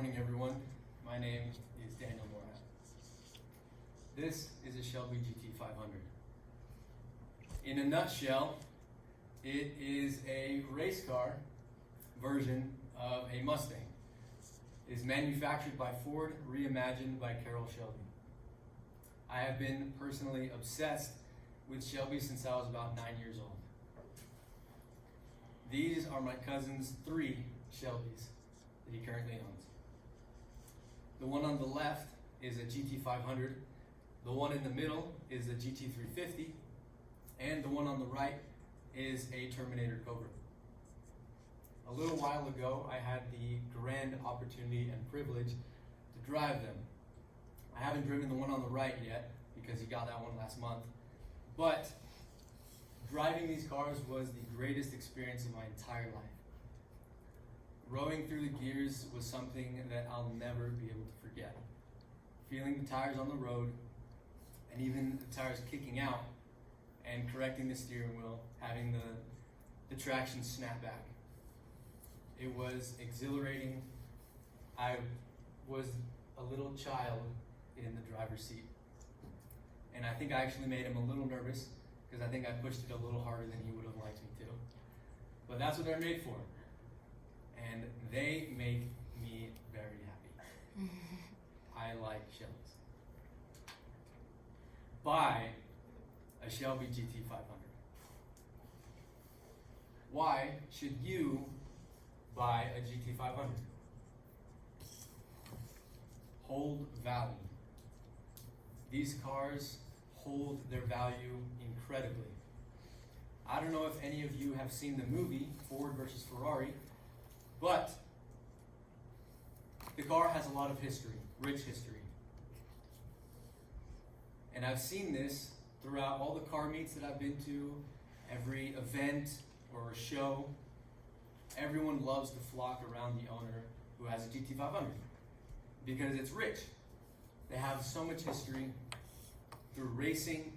morning, everyone. My name is Daniel Norat. This is a Shelby GT500. In a nutshell, it is a race car version of a Mustang. It is manufactured by Ford, reimagined by Carroll Shelby. I have been personally obsessed with Shelby since I was about 9 years old. These are my cousin's 3 Shelbys that he currently owns. The one on the left is a GT500, the one in the middle is a GT350, and the one on the right is a Terminator Cobra. A little while ago, I had the grand opportunity and privilege to drive them. I haven't driven the one on the right yet because he got that one last month, but driving these cars was the greatest experience of my entire life. Rowing through the gears was something that I'll never be able to forget. Feeling the tires on the road, and even the tires kicking out, and correcting the steering wheel, having the traction snap back. It was exhilarating. I was a little child in the driver's seat. And I think I actually made him a little nervous because I think I pushed it a little harder than he would have liked me to. But that's what they're made for. And they make me very happy. I like Shelbys. Buy a Shelby GT500. Why should you buy a GT500? Hold value. These cars hold their value incredibly. I don't know if any of you have seen the movie Ford versus Ferrari, but the car has a lot of history, rich history. And I've seen this throughout all the car meets that I've been to, every event or show. Everyone loves to flock around the owner who has a GT500 because it's rich. They have so much history through racing,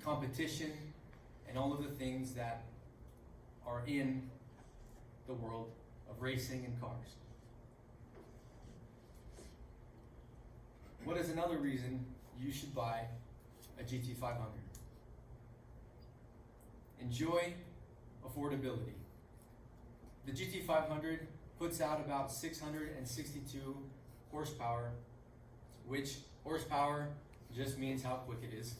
competition, and all of the things that are in the world of racing and cars. What is another reason you should buy a GT500? Enjoy affordability. The GT500 puts out about 662 horsepower, which horsepower just means how quick it is.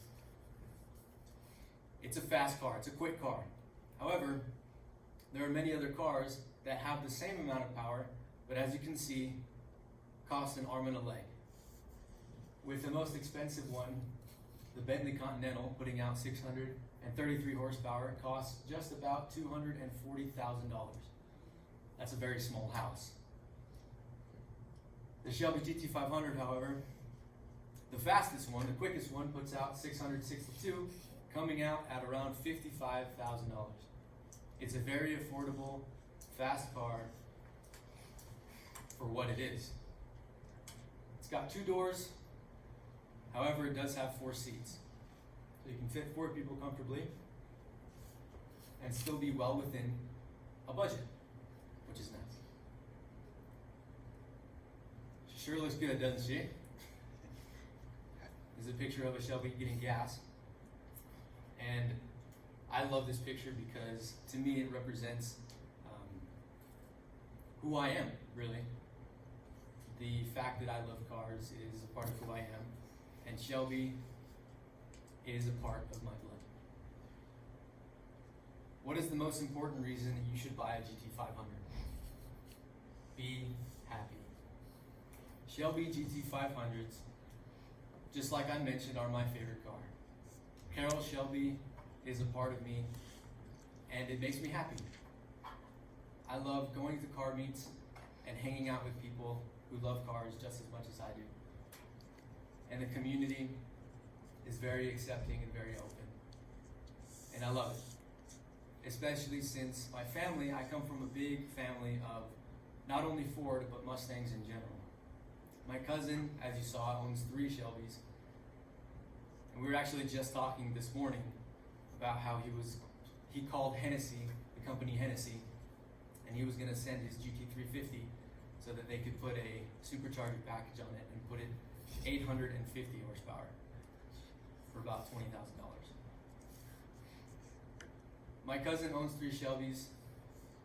It's a fast car, it's a quick car. However, there are many other cars that have the same amount of power, but as you can see, cost an arm and a leg. With the most expensive one, the Bentley Continental, putting out 633 horsepower, costs just about $240,000. That's a very small house. The Shelby GT500, however, the fastest one, the quickest one, puts out 662, coming out at around $55,000. It's a very affordable, fast car for what it is. It's got 2 doors, however, it does have 4 seats. So you can fit 4 people comfortably and still be well within a budget, which is nice. She sure looks good, doesn't she? This is a picture of a Shelby getting gas. And I love this picture because to me it represents who I am, really. The fact that I love cars is a part of who I am, and Shelby is a part of my blood. What is the most important reason that you should buy a GT500? Be happy. Shelby GT500s, just like I mentioned, are my favorite car. Carroll Shelby is a part of me, and it makes me happy. I love going to car meets and hanging out with people who love cars just as much as I do. And the community is very accepting and very open. And I love it. Especially since my family, I come from a big family of not only Ford, but Mustangs in general. My cousin, as you saw, owns 3 Shelbys. And we were actually just talking this morning about how he called Hennessy, the company Hennessy, and he was going to send his GT350 so that they could put a supercharger package on it and put it 850 horsepower for about $20,000. My cousin owns 3 Shelbys.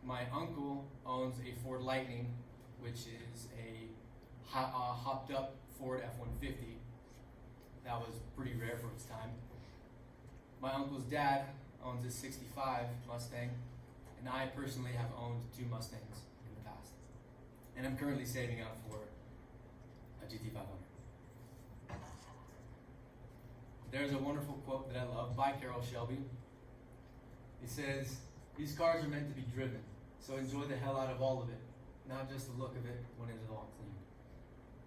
My uncle owns a Ford Lightning, which is a hopped up Ford F-150. That was pretty rare for its time. My uncle's dad owns a 65 Mustang, and I personally have owned 2 Mustangs in the past. And I'm currently saving up for a GT500. There's a wonderful quote that I love by Carroll Shelby. He says, "These cars are meant to be driven, so enjoy the hell out of all of it, not just the look of it when it is all clean."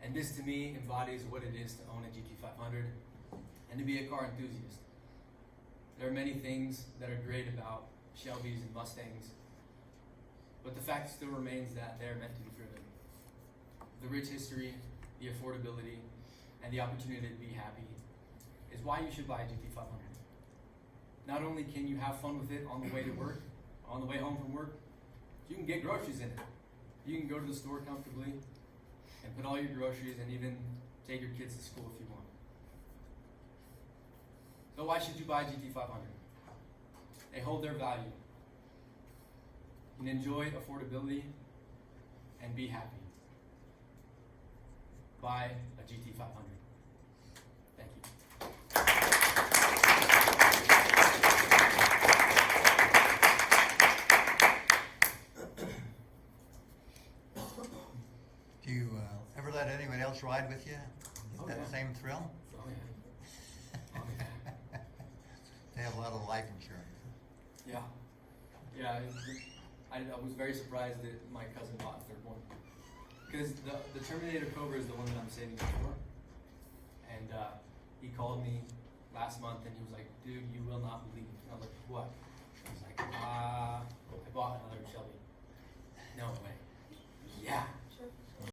And this to me embodies what it is to own a GT500 and to be a car enthusiast. There are many things that are great about Shelbys and Mustangs, but the fact still remains that they're meant to be driven. The rich history, the affordability, and the opportunity to be happy is why you should buy a GT500. Not only can you have fun with it on the way to work, on the way home from work, you can get groceries in it. You can go to the store comfortably and put all your groceries and even take your kids to school if you want. So why should you buy a GT500? They hold their value. You can enjoy affordability and be happy. Buy a GT500. Thank you. Do you ever let anyone else ride with you? Get that same thrill? Oh, yeah. Oh, yeah. They have a lot of life insurance. Yeah. Yeah, I was very surprised that my cousin bought a third one. Because the Terminator Cobra is the one that I'm saving for. And he called me last month and he was like, "Dude, you will not believe." And I was like, "What?" I was like, I bought another Shelby. No way. Yeah.